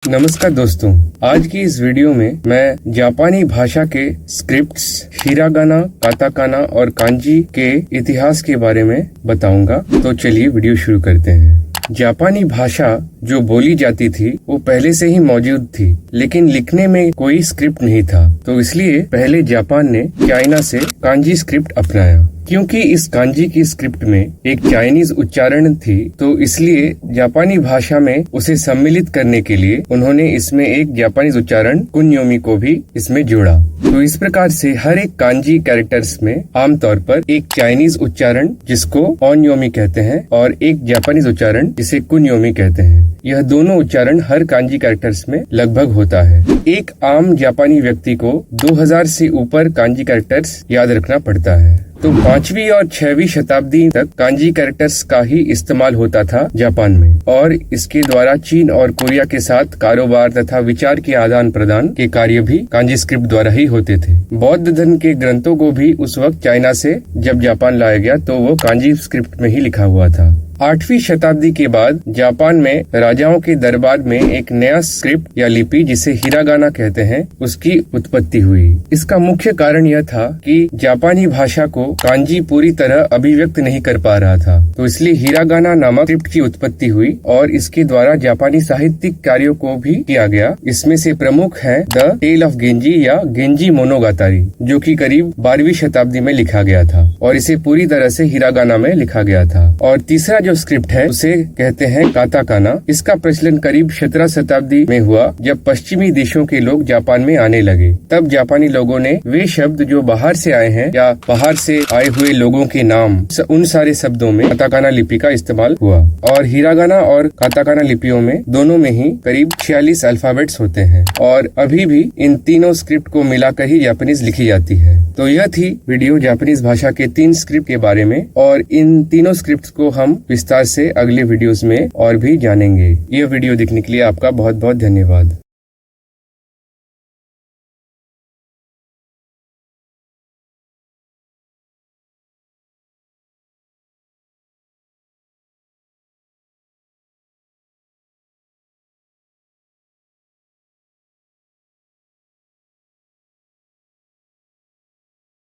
नमस्कार दोस्तों, आज की इस वीडियो में मैं जापानी भाषा के स्क्रिप्ट्स, हिरागाना, काताकाना और कांजी के इतिहास के बारे में बताऊंगा। तो चलिए वीडियो शुरू करते हैं। जापानी भाषा जो बोली जाती थी वो पहले से ही मौजूद थी, लेकिन लिखने में कोई स्क्रिप्ट नहीं था। तो इसलिए पहले जापान ने चाइना से कांजी स्क्रिप्ट अपनाया। क्योंकि इस कांजी की स्क्रिप्ट में एक चाइनीज उच्चारण थी, तो इसलिए जापानी भाषा में उसे सम्मिलित करने के लिए उन्होंने इसमें एक जापानीज उच्चारण कुन्योमी को भी इसमें जोड़ा। तो इस प्रकार से हर एक कांजी कैरेक्टर्स में आमतौर पर एक चाइनीज उच्चारण जिसको ओनयोमी कहते हैं और एक जापानीज उच्चारण जिसे कुन्योमी कहते हैं। यह दोनों उच्चारण हर कांजी कैरेक्टर्स में लगभग होता है। एक आम जापानी व्यक्ति को 2000 से ऊपर कांजी कैरेक्टर्स याद रखना पड़ता है। तो 5वीं और 6वीं शताब्दी तक कांजी कैरेक्टर्स का ही इस्तेमाल होता था जापान में, और इसके द्वारा चीन और कोरिया के साथ कारोबार तथा विचार के आदान प्रदान के कार्य भी कांजी स्क्रिप्ट द्वारा ही होते थे। बौद्ध धर्म के ग्रंथों को भी उस वक्त चाइना से जब जापान लाया गया तो वो कांजी स्क्रिप्ट में ही लिखा हुआ था। 8वीं शताब्दी के बाद जापान में राजाओं के दरबार में एक नया स्क्रिप्ट या लिपि जिसे हिरागाना कहते हैं उसकी उत्पत्ति हुई। इसका मुख्य कारण यह था कि जापानी भाषा को कांजी पूरी तरह अभिव्यक्त नहीं कर पा रहा था, तो इसलिए हिरागाना नामक स्क्रिप्ट की उत्पत्ति हुई और इसके द्वारा जापानी साहित्यिक कार्यों को भी किया गया। इसमें से प्रमुख है द टेल ऑफ गेंजी या गेंजी मोनोगातारी, जो कि करीब 12वीं शताब्दी में लिखा गया था और इसे पूरी तरह से हिरागाना में लिखा गया था। और तीसरा जो स्क्रिप्ट है उसे कहते हैं काताकाना। इसका प्रचलन करीब 17 शताब्दी में हुआ, जब पश्चिमी देशों के लोग जापान में आने लगे। तब जापानी लोगों ने वे शब्द जो बाहर से आए हैं या बाहर से आए हुए लोगों के नाम, उन सारे शब्दों में काताकाना लिपि का इस्तेमाल हुआ। और हिरागाना और काताकाना लिपियों में दोनों में ही करीब 46 अल्फाबेट्स होते हैं और अभी भी इन तीनों स्क्रिप्ट को मिलाकर ही जापानीज लिखी जाती है। तो यह थी वीडियो जापानीज भाषा के 3 स्क्रिप्ट के बारे में, और इन तीनों स्क्रिप्ट को हम विस्तार से अगले वीडियोस में और भी जानेंगे। यह वीडियो देखने के लिए आपका बहुत बहुत धन्यवाद।